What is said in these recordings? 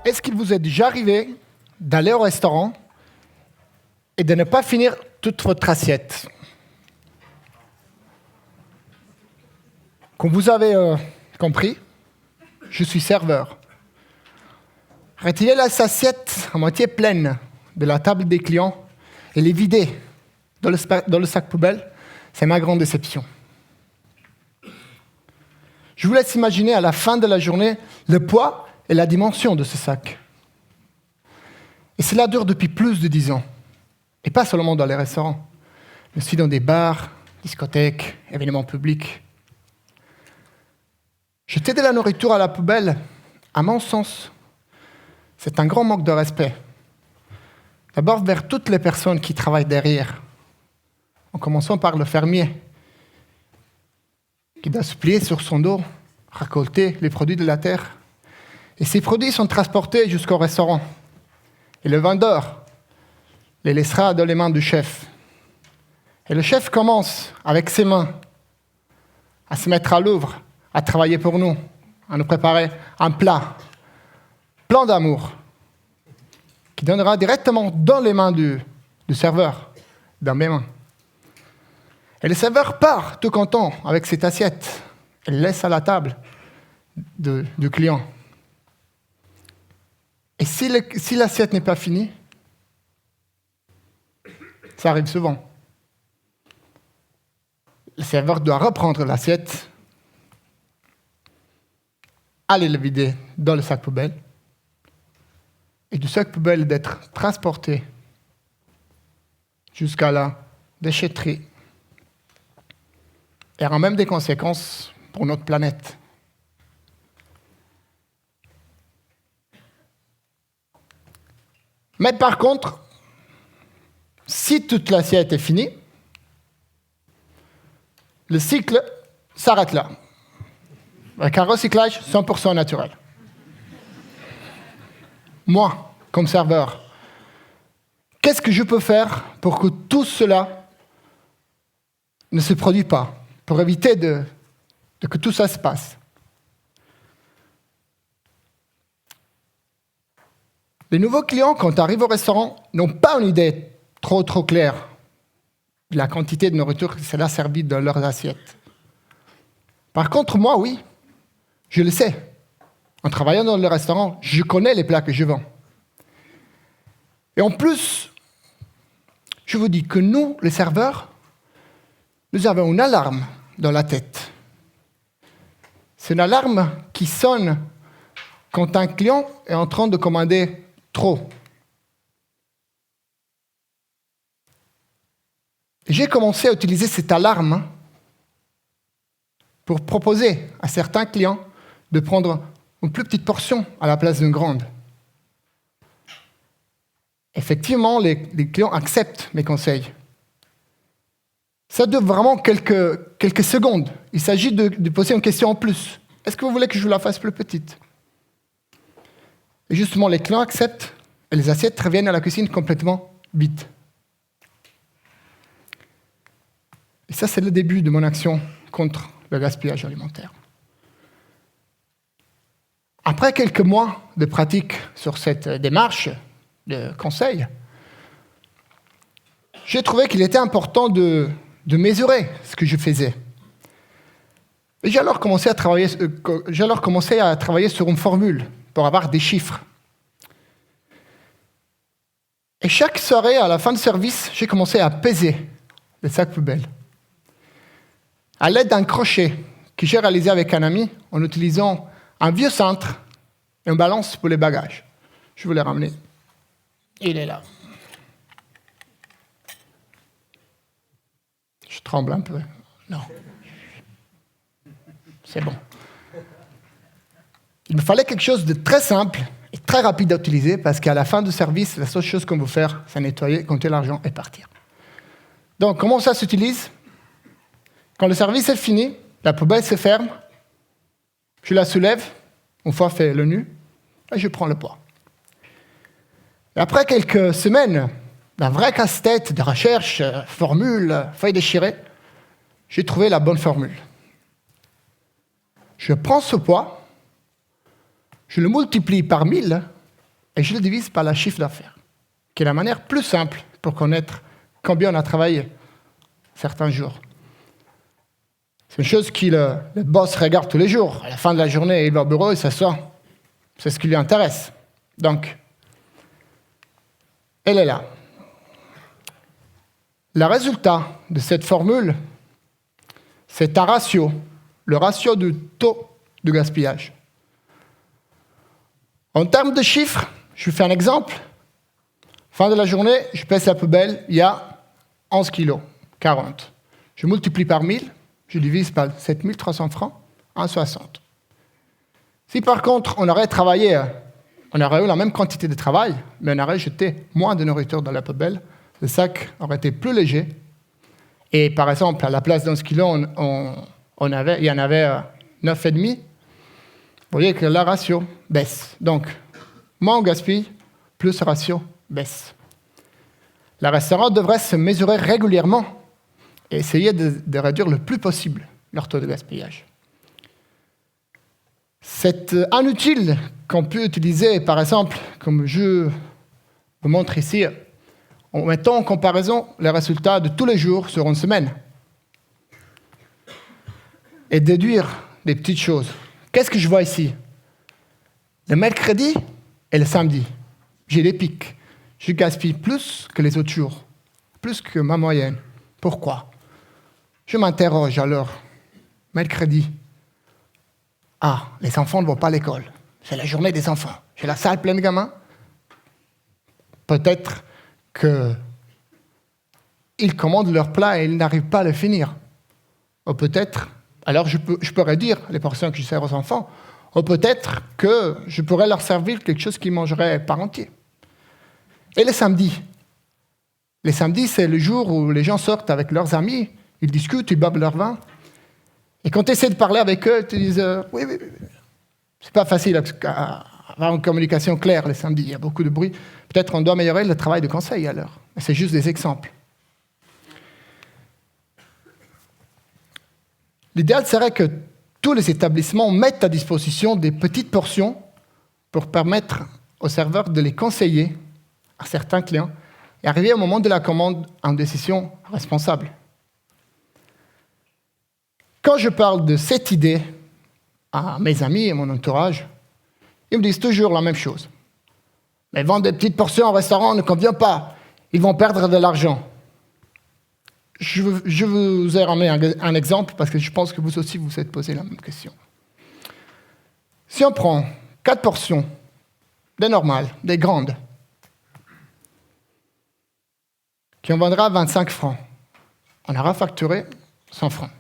Est-ce qu'il vous est déjà arrivé d'aller au restaurant et de ne pas finir toute votre assiette? Comme vous avez compris, je suis serveur. Retirer les assiettes à moitié pleines de la table des clients et les vider dans le sac poubelle, c'est ma grande déception. Je vous laisse imaginer à la fin de la journée le poids et la dimension de ce sac. Et cela dure depuis plus de 10 ans. Et pas seulement dans les restaurants, mais aussi dans des bars, discothèques, événements publics. Jeter de la nourriture à la poubelle, à mon sens, c'est un grand manque de respect. D'abord vers toutes les personnes qui travaillent derrière, en commençant par le fermier, qui doit se plier sur son dos, récolter les produits de la terre. Et ces produits sont transportés jusqu'au restaurant. Et le vendeur les laissera dans les mains du chef. Et le chef commence, avec ses mains, à se mettre à l'œuvre, à travailler pour nous, à nous préparer un plat, plein d'amour, qui donnera directement dans les mains du serveur, dans mes mains. Et le serveur part tout content avec cette assiette et le laisse à la table du client. Et si l'assiette n'est pas finie, ça arrive souvent. Le serveur doit reprendre l'assiette, aller le vider dans le sac poubelle, et du sac poubelle d'être transporté jusqu'à la déchetterie. Et aura même des conséquences pour notre planète. Mais par contre, si toute l'assiette est finie, le cycle s'arrête là, avec un recyclage 100% naturel. Moi, comme serveur, qu'est-ce que je peux faire pour que tout cela ne se produise pas, pour éviter que tout ça se passe? Les nouveaux clients, quand ils arrivent au restaurant, n'ont pas une idée trop claire de la quantité de nourriture qui sera servie dans leurs assiettes. Par contre, moi, oui, je le sais. En travaillant dans le restaurant, je connais les plats que je vends. Et en plus, je vous dis que nous, les serveurs, nous avons une alarme dans la tête. C'est une alarme qui sonne quand un client est en train de commander trop. J'ai commencé à utiliser cette alarme pour proposer à certains clients de prendre une plus petite portion à la place d'une grande. Effectivement, les clients acceptent mes conseils. Ça dure vraiment quelques secondes. Il s'agit de poser une question en plus. Est-ce que vous voulez que je vous la fasse plus petite? Et justement, les clients acceptent et les assiettes reviennent à la cuisine complètement vides. Et ça, c'est le début de mon action contre le gaspillage alimentaire. Après quelques mois de pratique sur cette démarche de conseil, j'ai trouvé qu'il était important de mesurer ce que je faisais. Et j'ai alors commencé à travailler sur une formule pour avoir des chiffres. Et chaque soirée, à la fin du service, j'ai commencé à peser les sacs poubelles. À l'aide d'un crochet que j'ai réalisé avec un ami en utilisant un vieux cintre et une balance pour les bagages. Je vous l'ai ramené. Il est là. Je tremble un peu. Non. C'est bon. Il me fallait quelque chose de très simple et très rapide à utiliser parce qu'à la fin du service, la seule chose qu'on veut faire, c'est nettoyer, compter l'argent et partir. Donc, comment ça s'utilise? Quand le service est fini, la poubelle se ferme, je la soulève, une fois fait le nu, et je prends le poids. Et après quelques semaines d'un vrai casse-tête de recherche, formule, feuille déchirée, j'ai trouvé la bonne formule. Je prends ce poids, je le multiplie par 1000 et je le divise par le chiffre d'affaires, qui est la manière plus simple pour connaître combien on a travaillé certains jours. C'est une chose que le boss regarde tous les jours. À la fin de la journée, il va au bureau, il s'assoit. C'est ce qui lui intéresse. Donc, elle est là. Le résultat de cette formule, c'est un ratio, le ratio du taux de gaspillage. En termes de chiffres, je vous fais un exemple. Fin de la journée, je pèse la poubelle, il y a 11 kilos, 40. Je multiplie par 1000, je divise par 7300 francs, 1,60. Si par contre, on aurait travaillé, on aurait eu la même quantité de travail, mais on aurait jeté moins de nourriture dans la poubelle, le sac aurait été plus léger. Et par exemple, à la place d'11 kilos, il y en avait 9,5. Vous voyez que le ratio baisse. Donc, moins on gaspille, plus le ratio baisse. Le restaurant devrait se mesurer régulièrement et essayer de réduire le plus possible leur taux de gaspillage. C'est un outil qu'on peut utiliser, par exemple, comme je vous montre ici, en mettant en comparaison les résultats de tous les jours sur une semaine et déduire des petites choses. Qu'est-ce que je vois ici? Le mercredi et le samedi, j'ai des pics. Je gaspille plus que les autres jours, plus que ma moyenne. Pourquoi? Je m'interroge alors. Mercredi, les enfants ne vont pas à l'école. C'est la journée des enfants. J'ai la salle pleine de gamins. Peut-être qu'ils commandent leur plat et ils n'arrivent pas à le finir. Ou peut-être, alors je peux réduire les portions que je sers aux enfants. Ou peut-être que je pourrais leur servir quelque chose qu'ils mangeraient par entier. Et les samedis? Les samedis, c'est le jour où les gens sortent avec leurs amis, ils discutent, ils boivent leur vin. Et quand tu essaies de parler avec eux, ils te disent oui. C'est pas facile à avoir une communication claire les samedis, il y a beaucoup de bruit. Peut-être on doit améliorer le travail de conseil alors. C'est juste des exemples. L'idéal serait que tous les établissements mettent à disposition des petites portions pour permettre aux serveurs de les conseiller à certains clients et arriver au moment de la commande en décision responsable. Quand je parle de cette idée à mes amis et mon entourage, ils me disent toujours la même chose. Mais vendre des petites portions au restaurant ne convient pas. Ils vont perdre de l'argent. Je vous ai ramené un exemple parce que je pense que vous aussi vous êtes posé la même question. Si on prend 4 portions, des normales, des grandes, qu'on vendra 25 francs, on aura facturé 100 francs.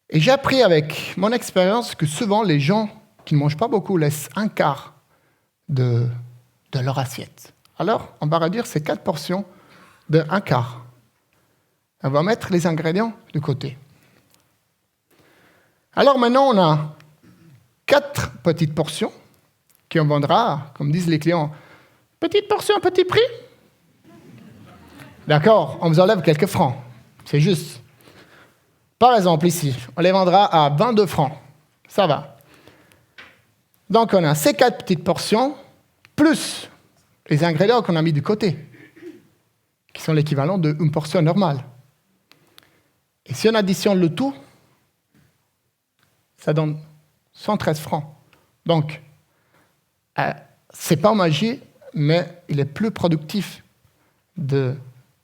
Et j'ai appris avec mon expérience que souvent les gens qui ne mangent pas beaucoup laissent un quart de leur assiette. Alors, on va réduire ces 4 portions de un quart. On va mettre les ingrédients de côté. Alors maintenant, on a 4 petites portions qu'on vendra, comme disent les clients, petite portion, petit prix. D'accord, on vous enlève quelques francs. C'est juste. Par exemple, ici, on les vendra à 22 francs. Ça va. Donc, on a ces 4 petites portions, plus les ingrédients qu'on a mis de côté, qui sont l'équivalent d'une portion normale. Et si on additionne le tout, ça donne 113 francs. Donc, c'est pas magie, mais il est plus productif de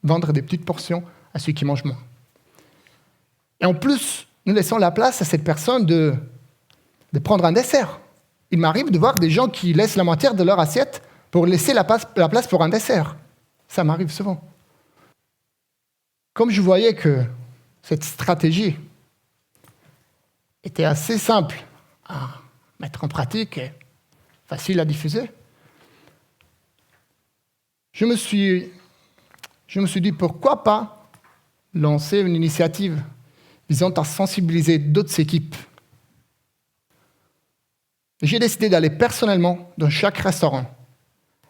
vendre des petites portions à ceux qui mangent moins. Et en plus, nous laissons la place à cette personne de prendre un dessert. Il m'arrive de voir des gens qui laissent la moitié de leur assiette pour laisser la place pour un dessert. Ça m'arrive souvent. Comme je voyais que cette stratégie était assez simple à mettre en pratique et facile à diffuser, je me suis dit pourquoi pas lancer une initiative visant à sensibiliser d'autres équipes. Et j'ai décidé d'aller personnellement dans chaque restaurant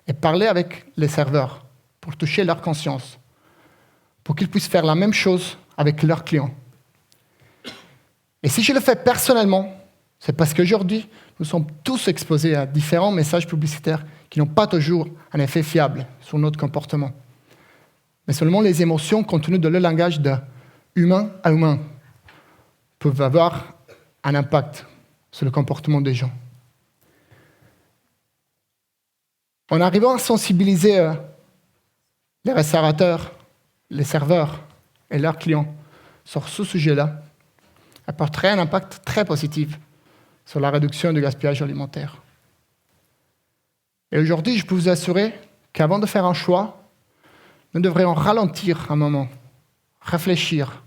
et parler avec les serveurs pour toucher leur conscience, pour qu'ils puissent faire la même chose avec leurs clients. Et si je le fais personnellement, C'est parce qu'aujourd'hui, nous sommes tous exposés à différents messages publicitaires qui n'ont pas toujours un effet fiable sur notre comportement. Mais seulement les émotions contenues dans le langage d'humain à humain peuvent avoir un impact sur le comportement des gens. En arrivant à sensibiliser les restaurateurs, les serveurs et leurs clients sur ce sujet-là, apporterait un impact très positif sur la réduction du gaspillage alimentaire. Et aujourd'hui, je peux vous assurer qu'avant de faire un choix, nous devrions ralentir un moment, réfléchir,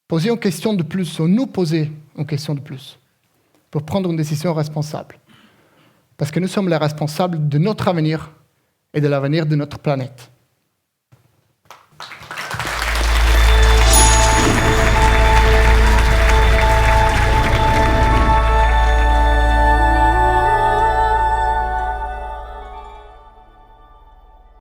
poser une question de plus, ou nous poser une question de plus, pour prendre une décision responsable. Parce que nous sommes les responsables de notre avenir et de l'avenir de notre planète.